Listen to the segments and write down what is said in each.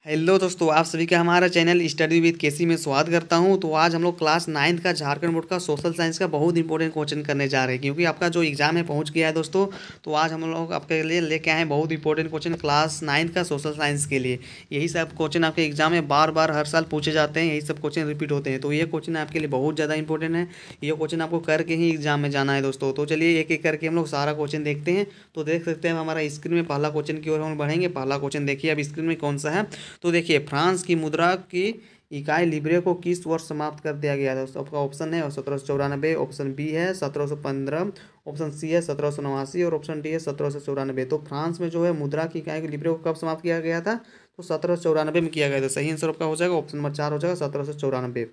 Hello दोस्तों, आप सभी का हमारा चैनल स्टडी विद केसी में स्वागत करता हूं। तो आज हम लोग क्लास 9 का झारखंड बोर्ड का सोशल साइंस का बहुत इंपॉर्टेंट क्वेश्चन करने जा रहे हैं, क्योंकि आपका जो एग्जाम है पहुंच गया है दोस्तों। तो आज हम लोग आपके लिए लेके आए हैं बहुत इंपॉर्टेंट क्वेश्चन क्लास 9 का सोशल साइंस के लिए। यही सब क्वेश्चन आपके एग्जाम में बार बार हर साल पूछे जाते हैं, यही सब क्वेश्चन रिपीट होते हैं। तो ये क्वेश्चन आपके लिए बहुत ज़्यादा इंपॉर्टेंट है। ये क्वेश्चन आपको करके ही एग्जाम में जाना है दोस्तों। तो चलिए एक एक करके हम लोग सारा क्वेश्चन देखते हैं। तो देख सकते हैं हमारा स्क्रीन में पहला क्वेश्चन की ओर हम बढ़ेंगे। पहला क्वेश्चन देखिए अब स्क्रीन में कौन सा है। तो देखिए, फ्रांस की मुद्रा की इकाई लिब्रे को किस वर्ष समाप्त कर दिया गया था। तो आपका ऑप्शन है 1794, ऑप्शन बी है 1715, ऑप्शन सी है 1789 और ऑप्शन डी है 1794। तो फ्रांस में जो है मुद्रा की इकाई लिब्रे को कब समाप्त किया गया था, तो 1794 में किया गया था। सही आंसर आपका हो जाएगा ऑप्शन नंबर 4 हो जाएगा 1794।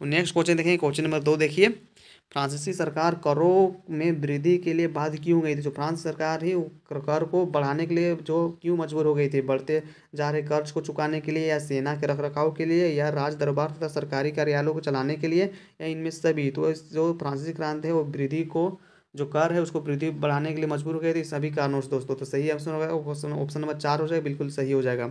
नेक्स्ट क्वेश्चन देखेंगे, क्वेश्चन नंबर 2 देखिए। फ्रांसीसी सरकार करों में वृद्धि के लिए बाध्य क्यों गई थी। जो फ्रांस सरकार ही कर को बढ़ाने के लिए जो क्यों मजबूर हो गई थी, बढ़ते जा रहे कर्ज को चुकाने के लिए, या सेना के रखरखाव के लिए, या राज दरबार तथा सरकारी कार्यालयों को चलाने के लिए, या इनमें सभी। तो जो फ्रांसीसी क्रांति है वो वृद्धि को, जो कर है उसको वृद्धि बढ़ाने के लिए मजबूर हो गए थे, सभी कारणों से दोस्तों। तो सही ऑप्शन होगा ऑप्शन नंबर 4 हो जाएगा, बिल्कुल सही हो जाएगा।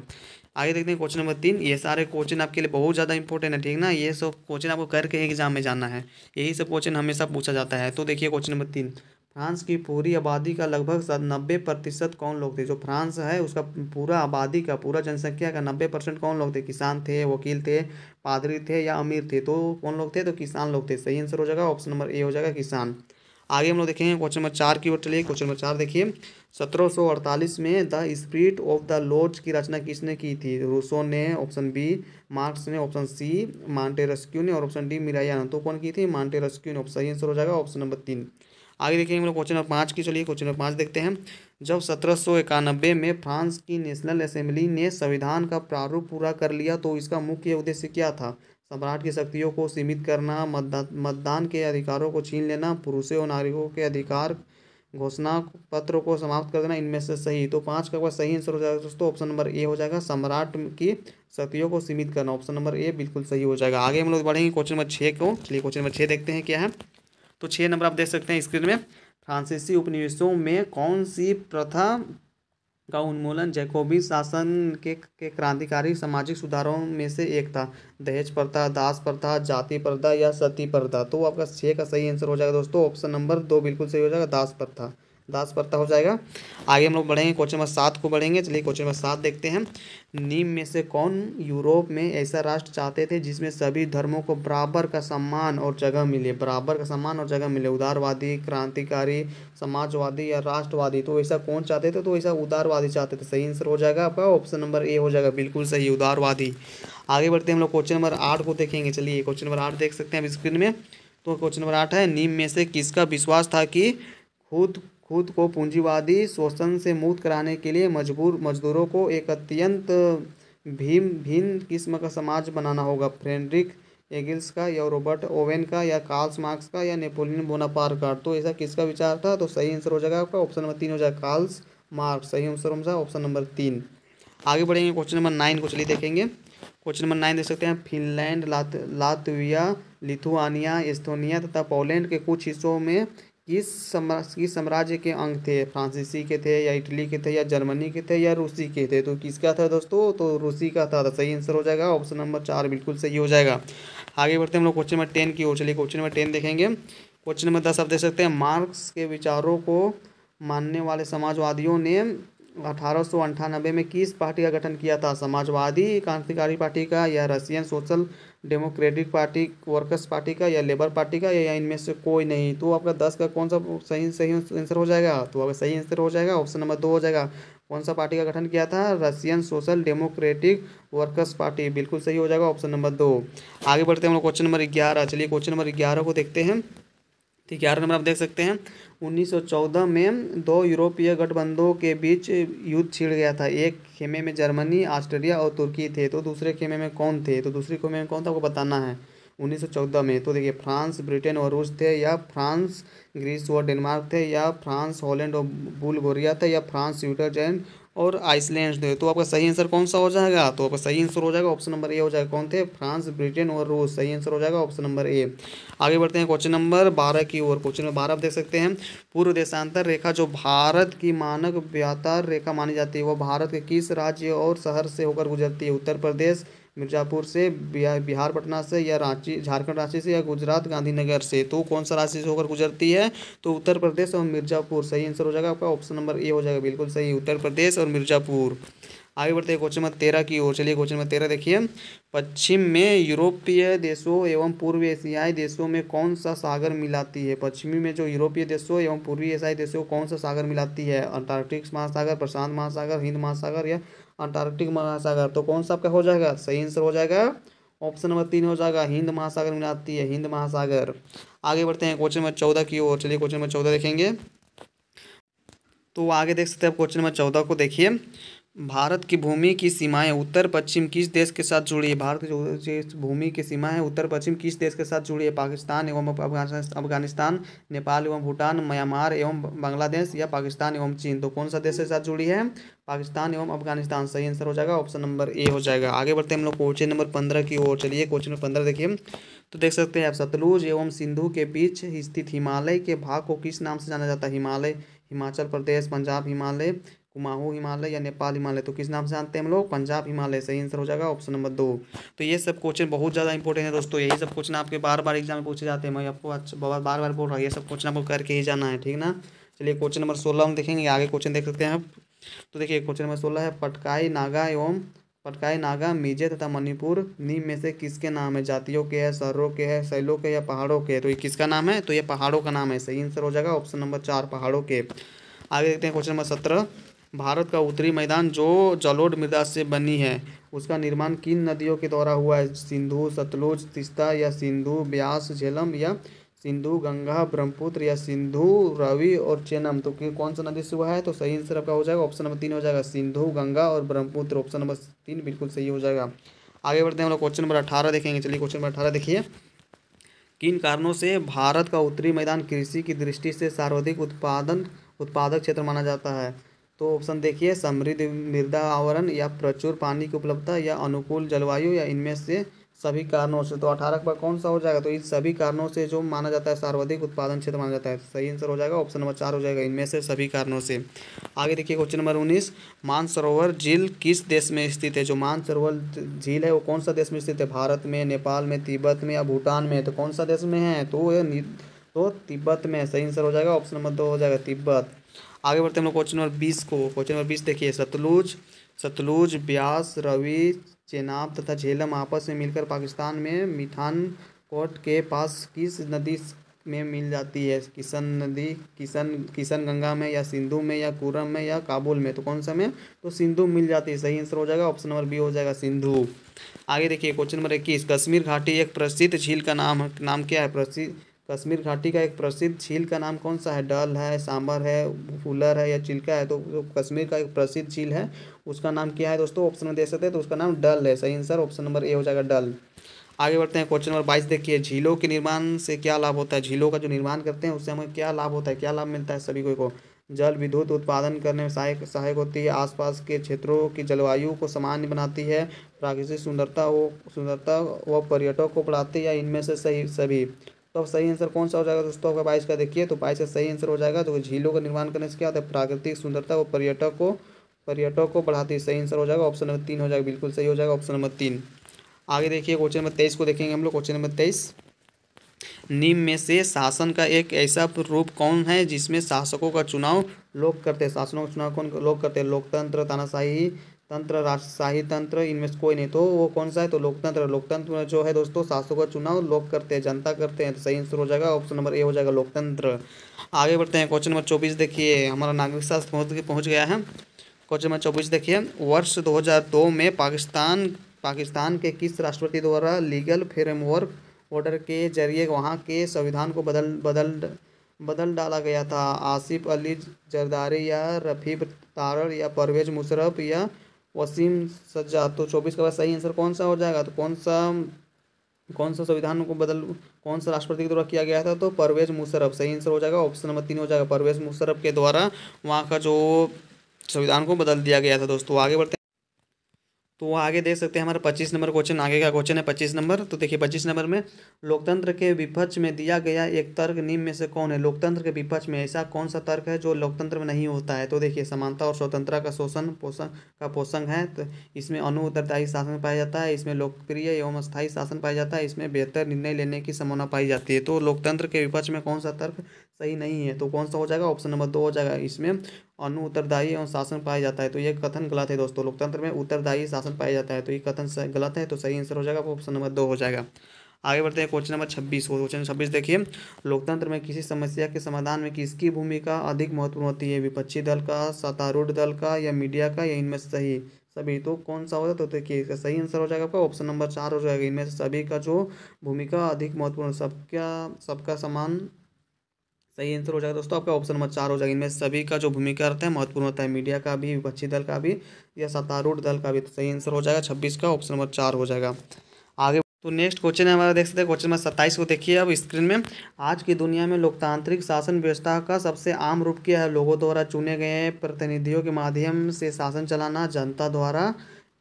आगे देखते हैं क्वेश्चन नंबर 3। ये सारे क्वेश्चन आपके लिए बहुत ज़्यादा इंपॉर्टेंट है, ठीक ना। ये सब क्वेश्चन आपको करके एग्जाम में जाना है, यही सब क्वेश्चन हमेशा पूछा जाता है। तो देखिए क्वेश्चन नंबर 3। फ्रांस की पूरी आबादी का लगभग 90% कौन लोग थे। जो फ्रांस है उसका पूरा आबादी का, पूरा जनसंख्या का 90% कौन लोग थे। किसान थे, वकील थे, पादरी थे, या अमीर थे। तो कौन लोग थे, तो किसान लोग थे। सही आंसर हो जाएगा ऑप्शन नंबर ए हो जाएगा किसान। आगे हम लोग देखेंगे क्वेश्चन नंबर 4 की ओर चलिए। क्वेश्चन नंबर 4 देखिए। 1748 में the spirit of the laws की रचना किसने की थी। रूसो ने, ऑप्शन बी मार्क्स ने, ऑप्शन सी मांटेस्क्यू ने और ऑप्शन डी मिराया ने। तो कौन की थी, मांटेस्क्यू ने। सही आंसर हो जाएगा ऑप्शन नंबर 3। आगे देखेंगे हम लोग क्वेश्चन नंबर 5 की। चलिए क्वेश्चन नंबर 5 देखते हैं। जब 1791 में फ्रांस की नेशनल असेंबली ने संविधान का प्रारूप पूरा कर लिया, तो इसका मुख्य उद्देश्य क्या था। सम्राट की शक्तियों को सीमित करना, मतदान के अधिकारों को छीन लेना, पुरुषों और नागरिकों के अधिकार, घोषणा पत्र को समाप्त कर देना, इनमें से सही। तो 5 का सही आंसर हो जाएगा दोस्तों ऑप्शन नंबर ए हो जाएगा, सम्राट की शक्तियों को सीमित करना। ऑप्शन नंबर ए बिल्कुल सही हो जाएगा। आगे हम लोग बढ़ेंगे क्वेश्चन नंबर 6 को। चलिए क्वेश्चन नंबर 6 देखते हैं क्या है। तो 6 नंबर आप देख सकते हैं स्क्रीन में। फ्रांसीसी उपनिवेशों में कौन सी प्रथा का उन्मूलन जैकोबी शासन के क्रांतिकारी सामाजिक सुधारों में से एक था। दहेज प्रथा, दास प्रथा, जाति प्रथा, या सती प्रथा। तो आपका 6 का सही आंसर हो जाएगा दोस्तों ऑप्शन नंबर 2 बिल्कुल सही हो जाएगा, दास प्रथा। दास प्रथा हो जाएगा। आगे हम लोग बढ़ेंगे क्वेश्चन नंबर 7 को बढ़ेंगे। चलिए क्वेश्चन नंबर 7 देखते हैं। निम्न में से कौन यूरोप में ऐसा राष्ट्र चाहते थे जिसमें सभी धर्मों को बराबर का सम्मान और जगह मिले। बराबर का सम्मान और जगह मिले। उदारवादी, क्रांतिकारी, समाजवादी, या राष्ट्रवादी। तो ऐसा कौन चाहते थे, तो ऐसा उदारवादी चाहते थे। सही आंसर हो जाएगा आपका ऑप्शन नंबर ए हो जाएगा, बिल्कुल सही, उदारवादी। आगे बढ़ते हैं हम लोग क्वेश्चन नंबर 8 को देखेंगे। चलिए क्वेश्चन नंबर 8 देख सकते हैं अब स्क्रीन में। तो क्वेश्चन नंबर 8 है, निम्न में से किसका विश्वास था कि खुद खुद को पूंजीवादी शोषण से मुक्त कराने के लिए मजदूरों को एक अत्यंत भिन्न किस्म का समाज बनाना होगा। फ्रेडरिक एगिल्स का, या रॉबर्ट ओवेन का, या कार्ल मार्क्स का, या नेपोलियन बोनापार्ट का। तो ऐसा किसका विचार था, तो सही आंसर हो जाएगा आपका ऑप्शन नंबर 3 हो जाएगा, कार्ल मार्क्स। सही आंसर हो जाएगा ऑप्शन नंबर 3। आगे बढ़ेंगे क्वेश्चन नंबर 9 को। चलिए देखेंगे क्वेश्चन नंबर 9 देख सकते हैं। फिनलैंड, लातविया, लिथुआनिया, एस्टोनिया तथा पोलैंड के कुछ हिस्सों में किस साम्राज्य के अंग थे। फ्रांसीसी के थे, या इटली के थे, या जर्मनी के थे, या रूसी के थे। तो किसका था दोस्तों, तो रूसी का था। तो सही आंसर हो जाएगा ऑप्शन नंबर 4 बिल्कुल सही हो जाएगा। आगे बढ़ते हैं हम लोग क्वेश्चन नंबर 10 की ओर। चलिए क्वेश्चन नंबर 10 देखेंगे। क्वेश्चन नंबर 10 आप देख सकते हैं। मार्क्स के विचारों को मानने वाले समाजवादियों ने 1898 में किस पार्टी का गठन किया था। समाजवादी क्रांतिकारी पार्टी का, या Russian social democratic party, workers party का, या लेबर पार्टी का, या इनमें से कोई नहीं। तो आपका 10 का कौन सा सही सही आंसर हो जाएगा, तो आपका सही आंसर हो जाएगा ऑप्शन नंबर 2 हो जाएगा। कौन सा पार्टी का गठन किया था, Russian social democratic workers party, बिल्कुल सही हो जाएगा ऑप्शन नंबर 2। आगे बढ़ते हैं हम लोग क्वेश्चन नंबर 11। चलिए क्वेश्चन नंबर 11 को देखते हैं। तो 11 नंबर आप देख सकते हैं। 1914 में दो यूरोपीय गठबंधनों के बीच युद्ध छिड़ गया था। एक खेमे में जर्मनी, ऑस्ट्रेलिया और तुर्की थे। तो दूसरे खेमे में कौन थे, तो दूसरे खेमे में कौन था आपको बताना है 1914 में। तो देखिए, फ्रांस, ब्रिटेन और रूस थे, या फ्रांस, ग्रीस और डेनमार्क थे, या फ्रांस, हॉलैंड और बुल्गारिया थे, या फ्रांस, स्विट्जरलैंड और आइसलैंड थे। तो आपका सही आंसर कौन सा हो जाएगा? तो आपका सही आंसर हो जाएगा ऑप्शन नंबर ए हो जाएगा। कौन थे? फ्रांस, ब्रिटेन और रूस। सही आंसर हो जाएगा ऑप्शन नंबर ए। आगे बढ़ते हैं क्वेश्चन नंबर 12 की ओर। क्वेश्चन नंबर 12 आप देख सकते हैं, पूर्व देशांतर रेखा जो भारत की मानक व्यापार रेखा मानी जाती है वो भारत के किस राज्य और शहर से होकर गुजरती है? उत्तर प्रदेश मिर्ज़ापुर से, बिहार पटना से, या रांची झारखंड रांची से, या गुजरात गांधीनगर से। तो कौन सा राज्य से होकर गुजरती है? तो उत्तर प्रदेश और मिर्ज़ापुर। सही आंसर हो जाएगा आपका ऑप्शन नंबर ए हो जाएगा, बिल्कुल सही, उत्तर प्रदेश और मिर्ज़ापुर। आगे बढ़ते हैं क्वेश्चन नंबर 13 की ओर। चलिए क्वेश्चन नंबर 13 देखिए, पश्चिम में यूरोपीय देशों एवं पूर्व एशियाई देशों में कौन सा सागर मिलाती है? पश्चिमी में जो यूरोपीय देशों एवं पूर्वी एशियाई देशों को कौन सा सागर मिलाती है? अंटार्कटिक महासागर, प्रशांत महासागर, हिंद महासागर, या अंटार्कटिक महासागर। तो कौन सा आपका हो जाएगा? सही आंसर हो जाएगा ऑप्शन नंबर 3 हो जाएगा, हिंद महासागर मिलाती है, हिंद महासागर। आगे बढ़ते हैं क्वेश्चन नंबर 14 की ओर। चलिए क्वेश्चन नंबर 14 देखेंगे। तो आगे देख सकते हैं क्वेश्चन नंबर 14 को देखिए, भारत की भूमि की सीमाएं उत्तर पश्चिम किस देश के साथ जुड़ी है? भारत की जो भूमि की सीमा है उत्तर पश्चिम किस देश के साथ जुड़ी है? पाकिस्तान एवं अफगानिस्तान, नेपाल एवं भूटान, म्यांमार एवं बांग्लादेश, या पाकिस्तान एवं चीन। तो कौन सा देश के साथ जुड़ी है? पाकिस्तान एवं अफगानिस्तान। सही आंसर हो जाएगा ऑप्शन नंबर ए हो जाएगा। आगे बढ़ते हैं हम लोग क्वेश्चन नंबर 15 की ओर। चलिए क्वेश्चन नंबर 15 देखिए, तो देख सकते हैं आप, सतलुज एवं सिंधु के बीच स्थित हिमालय के भाग को किस नाम से जाना जाता है? हिमालय, हिमाचल प्रदेश, पंजाब हिमालय, कुमाऊं हिमालय, या नेपाल हिमालय। तो किस नाम से जानते हैं हम लोग? पंजाब हिमालय। सही आंसर हो जाएगा ऑप्शन नंबर 2। तो ये सब क्वेश्चन बहुत ज़्यादा इंपॉर्टेंट है दोस्तों, यही सब क्वेश्चन आपके बार बार एग्जाम में पूछे जाते हैं। मैं आपको बार बार बोल रहा हूँ, ये सब क्वेश्चन आपको करके ही जाना है, ठीक ना। चलिए क्वेश्चन नंबर 16 हम देखेंगे, आगे क्वेश्चन देख सकते हैं आप। तो देखिए क्वेश्चन नंबर 16 है, पटकाई नागा, मिजे तथा मणिपुर निम्न में से किसके नाम है? जातियों के है, शहरों के है, शैलों के, या पहाड़ों के? तो ये किसका नाम है? तो ये पहाड़ों का नाम है। सही आंसर हो जाएगा ऑप्शन नंबर 4, पहाड़ों के। आगे देखते हैं क्वेश्चन नंबर 17, भारत का उत्तरी मैदान जो जलोढ़ मृदा से बनी है उसका निर्माण किन नदियों के द्वारा हुआ है? सिंधु, सतलुज, तीस्ता, या सिंधु ब्यास झेलम, या सिंधु गंगा ब्रह्मपुत्र, या सिंधु रवि और चेनम। तो कौन सा नदी से हुआ है? तो सही आंसर आपका हो जाएगा ऑप्शन नंबर 3 हो जाएगा, सिंधु गंगा और ब्रह्मपुत्र। ऑप्शन नंबर 3 बिल्कुल सही हो जाएगा। आगे बढ़ते हैं हम लोग क्वेश्चन नंबर 18 देखेंगे। चलिए क्वेश्चन नंबर 18 देखिए, किन कारणों से भारत का उत्तरी मैदान कृषि की दृष्टि से सर्वाधिक उत्पादक क्षेत्र माना जाता है? तो ऑप्शन देखिए, समृद्ध मृदा आवरण, या प्रचुर पानी की उपलब्धता, या अनुकूल जलवायु, या इनमें से सभी कारणों से। तो 18 पर कौन सा हो जाएगा? तो इन सभी कारणों से जो माना जाता है सर्वाधिक उत्पादन क्षेत्र माना जाता है। सही आंसर हो जाएगा ऑप्शन नंबर 4 हो जाएगा, इनमें से सभी कारणों से। आगे देखिए क्वेश्चन नंबर 19, मानसरोवर झील किस देश में स्थित है? जो मानसरोवर झील है वो कौन सा देश में स्थित है? भारत में, नेपाल में, तिब्बत में, या भूटान में? तो कौन सा देश में है? तो तिब्बत में। सही आंसर हो जाएगा ऑप्शन नंबर 2 हो जाएगा, तिब्बत। आगे बढ़ते हैं हम लोग क्वेश्चन नंबर 20 को। क्वेश्चन नंबर 20 देखिए, सतलुज, ब्यास, रवि, चेनाब तथा झेलम आपस में मिलकर पाकिस्तान में मिठानकोट के पास किस नदी में मिल जाती है? किशन नदी, किशन गंगा में, या सिंधु में, या कुरम में, या काबुल में? तो कौन सा में? तो सिंधु मिल जाती है। सही आंसर हो जाएगा ऑप्शन नंबर बी हो जाएगा, सिंधु। आगे देखिए क्वेश्चन नंबर 21, कश्मीर घाटी एक प्रसिद्ध झील का नाम क्या है? प्रसिद्ध कश्मीर घाटी का एक प्रसिद्ध झील का नाम कौन सा है? डल है, सांबर है, फुलर है, या चिल्का है? तो जो कश्मीर का एक प्रसिद्ध झील है उसका नाम क्या है दोस्तों? ऑप्शन में दे सकते हैं, तो उसका नाम डल है। सही आंसर ऑप्शन नंबर ए हो जाएगा, डल। आगे बढ़ते हैं क्वेश्चन नंबर 22 देखिए, झीलों के निर्माण से क्या लाभ होता है? झीलों का जो निर्माण करते हैं उससे हमें क्या लाभ होता है, क्या लाभ मिलता है सभी को? जल विद्युत उत्पादन करने में सहायक होती है, आसपास के क्षेत्रों की जलवायु को सामान्य बनाती है, प्राकृतिक सुंदरता व पर्यटकों को बढ़ाती है, या इनमें से सही सभी? तो अब सही आंसर कौन सा हो जाएगा दोस्तों आपका 22 का? देखिए तो 22 का सही आंसर हो जाएगा, तो झीलों का निर्माण करने से क्या होता है? प्राकृतिक सुंदरता व पर्यटक को बढ़ाती है। सही आंसर हो जाएगा ऑप्शन नंबर 3 हो जाएगा, बिल्कुल सही हो जाएगा ऑप्शन नंबर 3। आगे देखिए क्वेश्चन नंबर 23 को देखेंगे हम लोग। क्वेश्चन नंबर 23, निम्न में से शासन का एक ऐसा रूप कौन है जिसमें शासकों का चुनाव लोग करते हैं? शासनों का चुनाव कौन लोग करते हैं? लोकतंत्र, तानाशाही तंत्र, राजशाही तंत्र, इनमें से कोई नहीं। तो वो कौन सा है? तो लोकतंत्र में जो है दोस्तों शासकों का चुनाव लोग करते हैं, जनता करते हैं। तो सही आंसर हो जाएगा ऑप्शन नंबर ए हो जाएगा, लोकतंत्र। आगे बढ़ते हैं क्वेश्चन नंबर 24 देखिए, हमारा नागरिक शास्त्र पहुँच गया है। क्वेश्चन नंबर 24 देखिए, वर्ष 2002 में पाकिस्तान के किस राष्ट्रपति द्वारा लीगल फ्रेमवर्क ऑर्डर के जरिए वहाँ के संविधान को बदल डाला गया था? आसिफ अली जरदारी, या रफीक तारड़, या परवेज मुशर्रफ, या वसीम सज्जाद? तो 24 का सही आंसर कौन सा हो जाएगा? तो कौन सा संविधान को कौन सा राष्ट्रपति के द्वारा किया गया था? तो परवेज मुशर्रफ। सही आंसर हो जाएगा ऑप्शन नंबर 3 हो जाएगा, परवेज मुशर्रफ के द्वारा वहाँ का जो संविधान को बदल दिया गया था दोस्तों। आगे बढ़ते हैं, तो आगे देख सकते हैं हमारा 25 नंबर क्वेश्चन, आगे का क्वेश्चन है 25 नंबर। तो देखिए 25 नंबर में, लोकतंत्र के विपक्ष में दिया गया एक तर्क निम्न में से कौन है। लोकतंत्र के विपक्ष में ऐसा कौन सा तर्क है जो लोकतंत्र में नहीं होता है। तो देखिए समानता और स्वतंत्रता का पोषण है। तो इसमें उत्तरदायी शासन पाया जाता है, इसमें लोकप्रिय एवं स्थायी शासन पाया जाता है, इसमें बेहतर निर्णय लेने की संभावना पाई जाती है। तो लोकतंत्र के विपक्ष में कौन सा तर्क सही नहीं है, तो कौन सा हो जाएगा, ऑप्शन नंबर 2 हो जाएगा। इसमें उत्तरदायी एवं शासन पाया जाता है, तो ये कथन गलत है दोस्तों। लोकतंत्र में उत्तरदायी शासन पाया जाता है, तो ये कथन गलत है, तो सही आंसर हो जाएगा ऑप्शन नंबर 2 हो जाएगा। आगे बढ़ते हैं क्वेश्चन नंबर 26। क्वेश्चन 26 देखिए, लोकतंत्र में किसी समस्या के समाधान में किसकी भूमिका अधिक महत्वपूर्ण होती है। विपक्षी दल का, सत्तारूढ़ दल का, या मीडिया का, या इनमें से सही सभी। तो कौन सा होगा, तो देखिए इसका सही आंसर हो जाएगा आपका ऑप्शन नंबर 4 हो जाएगा। इनमें से सभी का जो भूमिका अधिक महत्वपूर्ण, सबका समान, सही आंसर हो जाएगा दोस्तों आपका ऑप्शन नंबर 4 हो जाएगा। इनमें सभी का जो भूमिका रहता है महत्वपूर्ण होता है, मीडिया का भी, विपक्षी दल का भी, या सत्तारूढ़ दल का भी। तो सही आंसर हो जाएगा 26 का ऑप्शन नंबर 4 हो जाएगा। आगे तो नेक्स्ट क्वेश्चन है हमारा, देख सकते हैं क्वेश्चन नंबर 27 को देखिए अब स्क्रीन में। आज की दुनिया में लोकतांत्रिक शासन व्यवस्था का सबसे आम रूप क्या है। लोगों द्वारा चुने गए प्रतिनिधियों के माध्यम से शासन चलाना, जनता द्वारा,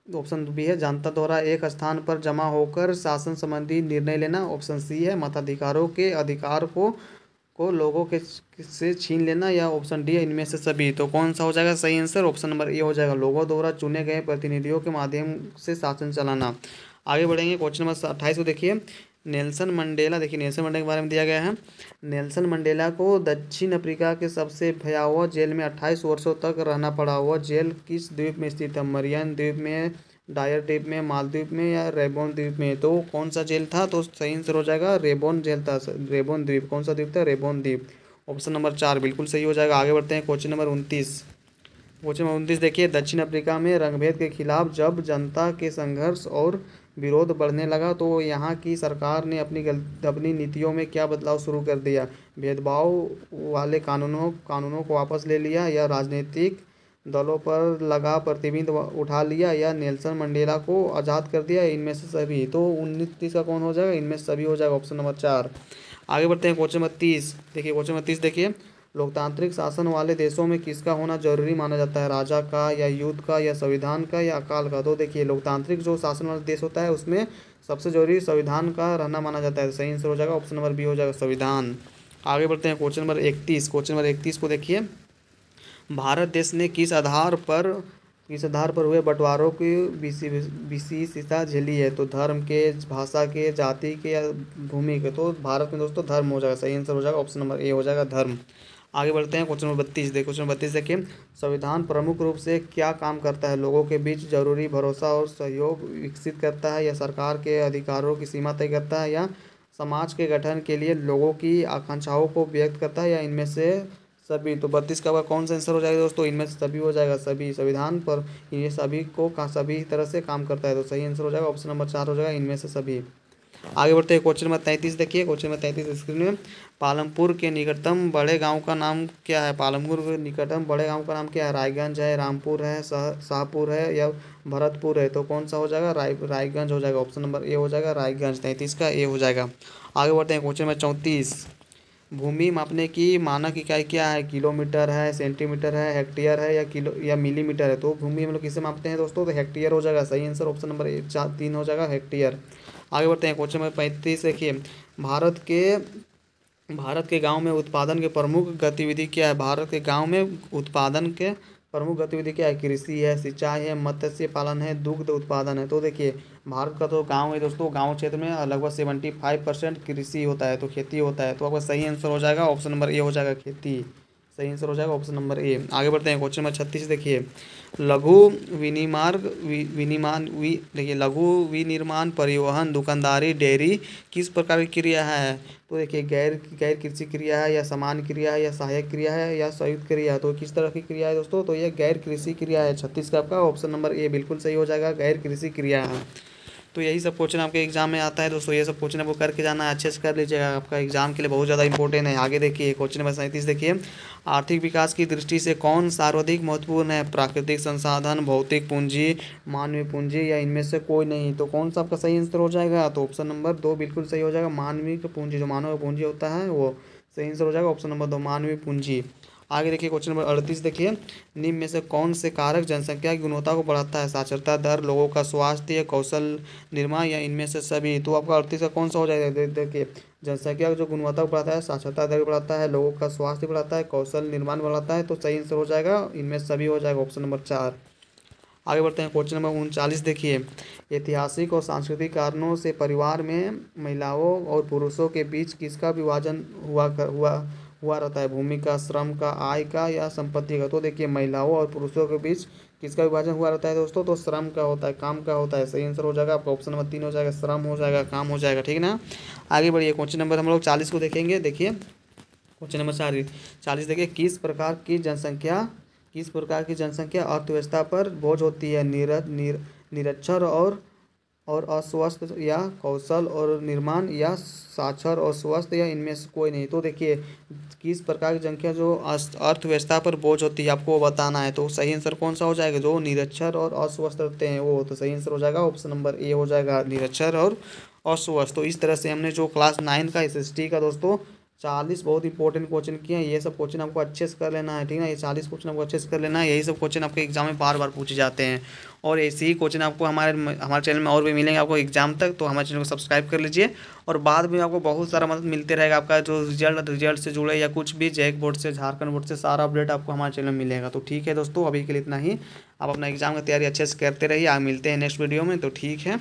ऑप्शन बी है जनता द्वारा एक स्थान पर जमा होकर शासन संबंधी निर्णय लेना, ऑप्शन सी है मताधिकारों के अधिकार को लोगों के से छीन लेना, या ऑप्शन डी है इनमें से सभी। तो कौन सा हो जाएगा सही आंसर, ऑप्शन नंबर ए हो जाएगा, लोगों द्वारा चुने गए प्रतिनिधियों के माध्यम से शासन चलाना। आगे बढ़ेंगे क्वेश्चन नंबर 28 को देखिए, नेल्सन मंडेला, देखिए नेल्सन मंडेला के बारे में दिया गया है। नेल्सन मंडेला को दक्षिण अफ्रीका के सबसे भयावह जेल में 28 वर्षों तक रहना पड़ा। वह जेल किस द्वीप में स्थित है, मरियन द्वीप में, डायर द्वीप में, मालदीव में, या रेबोन द्वीप में। तो कौन सा जेल था, तो सही आंसर हो जाएगा रेबोन जेल था, रेबोन द्वीप। कौन सा द्वीप था, रेबोन द्वीप, ऑप्शन नंबर 4 बिल्कुल सही हो जाएगा। आगे बढ़ते हैं क्वेश्चन नंबर 29। क्वेश्चन नंबर 29 देखिए, दक्षिण अफ्रीका में रंगभेद के खिलाफ जब जनता के संघर्ष और विरोध बढ़ने लगा तो यहाँ की सरकार ने अपनी नीतियों में क्या बदलाव शुरू कर दिया। भेदभाव वाले कानूनों को वापस ले लिया, या राजनीतिक दलों पर लगा प्रतिबंध उठा लिया, या नेल्सन मंडेला को आज़ाद कर दिया, इनमें से सभी। तो 29 का कौन हो जाएगा, इनमें से सभी हो जाएगा, ऑप्शन नंबर 4। आगे बढ़ते हैं क्वेश्चन नंबर 30 देखिए। क्वेश्चन नंबर 30 देखिए, लोकतांत्रिक शासन वाले देशों में किसका होना जरूरी माना जाता है, राजा का, या युद्ध का, या संविधान का, या अकाल का। तो देखिए लोकतांत्रिक जो शासन वाला देश होता है उसमें सबसे जरूरी संविधान का रहना माना जाता है, सही आंसर हो जाएगा ऑप्शन नंबर बी हो जाएगा, संविधान। आगे बढ़ते हैं क्वेश्चन नंबर 31। क्वेश्चन नंबर 31 को देखिए, भारत देश ने किस आधार पर हुए बंटवारों की विशेषता झेली है। तो धर्म के, भाषा के, जाति के, या भूमि के। तो भारत में दोस्तों धर्म हो जाएगा, सही आंसर हो जाएगा ऑप्शन नंबर ए हो जाएगा, धर्म। आगे बढ़ते हैं क्वेश्चन नंबर 32 देखिए। क्वेश्चन 32 देखिए, संविधान प्रमुख रूप से क्या काम करता है। लोगों के बीच जरूरी भरोसा और सहयोग विकसित करता है, या सरकार के अधिकारों की सीमा तय करता है, या समाज के गठन के लिए लोगों की आकांक्षाओं को व्यक्त करता है, या इनमें से सभी। तो 32 का कौन सा आंसर हो जाएगा दोस्तों, इनमें से सभी हो जाएगा, सभी। संविधान पर ये सभी तरह से काम करता है, तो सही आंसर हो जाएगा ऑप्शन नंबर 4 हो जाएगा, इनमें से सभी। आगे बढ़ते हैं क्वेश्चन नंबर 33 देखिए। क्वेश्चन नंबर 33 स्क्रीन में, पालमपुर के निकटतम बड़े गांव का नाम क्या है। पालमपुर के निकटतम बड़े गांव का नाम क्या है, रायगंज है, रामपुर है, शाहपुर है, या भरतपुर है। तो कौन सा हो जाएगा, रायगंज हो जाएगा, ऑप्शन नंबर ए हो जाएगा, रायगंज। 33 का ए हो जाएगा। आगे बढ़ते हैं क्वेश्चन नंबर 34, भूमि मापने की मानक इकाई क्या है। किलोमीटर है, सेंटीमीटर है, हेक्टेयर है, या मिलीमीटर है। तो भूमि हम लोग किसे मापते हैं दोस्तों, तो हेक्टेयर हो जाएगा, सही आंसर ऑप्शन नंबर 3 हो जाएगा, हेक्टेयर। आगे बढ़ते हैं क्वेश्चन नंबर 35 देखिए, भारत के गांव में उत्पादन के प्रमुख गतिविधि क्या है। भारत के गांव में उत्पादन के प्रमुख गतिविधि क्या है, कृषि है, सिंचाई है, मत्स्य पालन है, दुग्ध उत्पादन है। तो देखिए भारत का तो गांव है दोस्तों, गांव क्षेत्र में लगभग 75% कृषि होता है, तो खेती होता है। तो आपका सही आंसर हो जाएगा ऑप्शन नंबर ए हो जाएगा, खेती, सही आंसर हो जाएगा ऑप्शन नंबर ए। आगे बढ़ते हैं क्वेश्चन नंबर 36 देखिए, लघु विनिर्माण, परिवहन, दुकानदारी, डेयरी किस प्रकार की क्रिया है। तो देखिए गैर कृषि क्रिया है, या समान क्रिया है, या सहायक क्रिया है, या संयुक्त क्रिया है। तो किस तरह की क्रिया है दोस्तों, तो ये गैर कृषि क्रिया है। 36 का आपका ऑप्शन नंबर ए बिल्कुल सही हो जाएगा, गैर कृषि क्रिया है। तो यही सब क्वेश्चन आपके एग्जाम में आता है दोस्तों, ये सब क्वेश्चन आपको करके जाना है, अच्छे से कर लीजिएगा, आपका एग्जाम के लिए बहुत ज़्यादा इंपॉर्टेंट है। आगे देखिए क्वेश्चन नंबर 37 देखिए, आर्थिक विकास की दृष्टि से कौन सर्वाधिक महत्वपूर्ण है। प्राकृतिक संसाधन, भौतिक पूंजी, मानवीय पूंजी, या इनमें से कोई नहीं। तो कौन सा आपका सही आंसर हो जाएगा, तो ऑप्शन नंबर 2 बिल्कुल सही हो जाएगा, मानवीय पूंजी, जो मानव पूंजी होता है वो सही आंसर हो जाएगा ऑप्शन नंबर 2, मानवीय पूंजी। आगे देखिए क्वेश्चन नंबर 38 देखिए, निम्न में से कौन से कारक जनसंख्या की गुणवत्ता को बढ़ाता है? साक्षरता दर, लोगों का स्वास्थ्य, कौशल निर्माण या इनमें से सभी? तो आपका 38 का कौन सा हो जाएगा? देखिए जनसंख्या जो गुणवत्ता को बढ़ाता है, साक्षरता दर बढ़ाता है, लोगों का स्वास्थ्य बढ़ाता है, कौशल निर्माण बढ़ाता है, तो सही आंसर हो जाएगा इनमें सभी हो जाएगा, ऑप्शन नंबर 4। आगे बढ़ते हैं क्वेश्चन नंबर 39 देखिए, ऐतिहासिक और सांस्कृतिक कारणों से परिवार में महिलाओं और पुरुषों के बीच किसका विभाजन हुआ रहता है? भूमि का, श्रम का, आय का या संपत्ति का? तो देखिए महिलाओं और पुरुषों के बीच किसका विभाजन हुआ रहता है दोस्तों? तो श्रम का होता है, काम का होता है। सही आंसर हो जाएगा आपका ऑप्शन नंबर 3 हो जाएगा, श्रम हो जाएगा, काम हो जाएगा, ठीक ना। आगे बढ़िए क्वेश्चन नंबर हम लोग 40 को देखेंगे। देखिए क्वेश्चन नंबर 40 देखिए, किस प्रकार की जनसंख्या अर्थव्यवस्था पर बोझ होती है? निरक्षर और अस्वस्थ, या कौशल और निर्माण, या साक्षर और स्वस्थ, या इनमें से कोई नहीं? तो देखिए किस प्रकार की जनसंख्या जो अर्थव्यवस्था पर बोझ होती है आपको बताना है, तो सही आंसर कौन सा हो जाएगा? जो निरक्षर और अस्वस्थ रहते हैं वो, तो सही आंसर हो जाएगा ऑप्शन नंबर ए हो जाएगा, निरक्षर और अस्वस्थ। तो इस तरह से हमने जो क्लास 9 का SST का दोस्तों 40 बहुत इंपॉर्टेंट क्वेश्चन किए हैं। ये सब क्वेश्चन आपको अच्छे से कर लेना है, ठीक है। ये 40 क्वेश्चन आपको अच्छे से कर लेना है। यही सब क्वेश्चन आपके एग्जाम में बार बार पूछे जाते हैं, और ऐसे ही क्वेश्चन आपको हमारे चैनल में और भी मिलेंगे आपको एग्जाम तक। तो हमारे चैनल को सब्सक्राइब कर लीजिए, और बाद में आपको बहुत सारा मदद मिलते रहेगा। आपका जो रिजल्ट से जुड़े या कुछ भी जैक बोर्ड से, झारखंड बोर्ड से, सारा अपडेट आपको हमारे चैनल में मिलेगा। तो ठीक है दोस्तों, अभी के लिए इतना ही। आप अपना एग्जाम की तैयारी अच्छे से करते रहिए। आप मिलते हैं नेक्स्ट वीडियो में, तो ठीक है।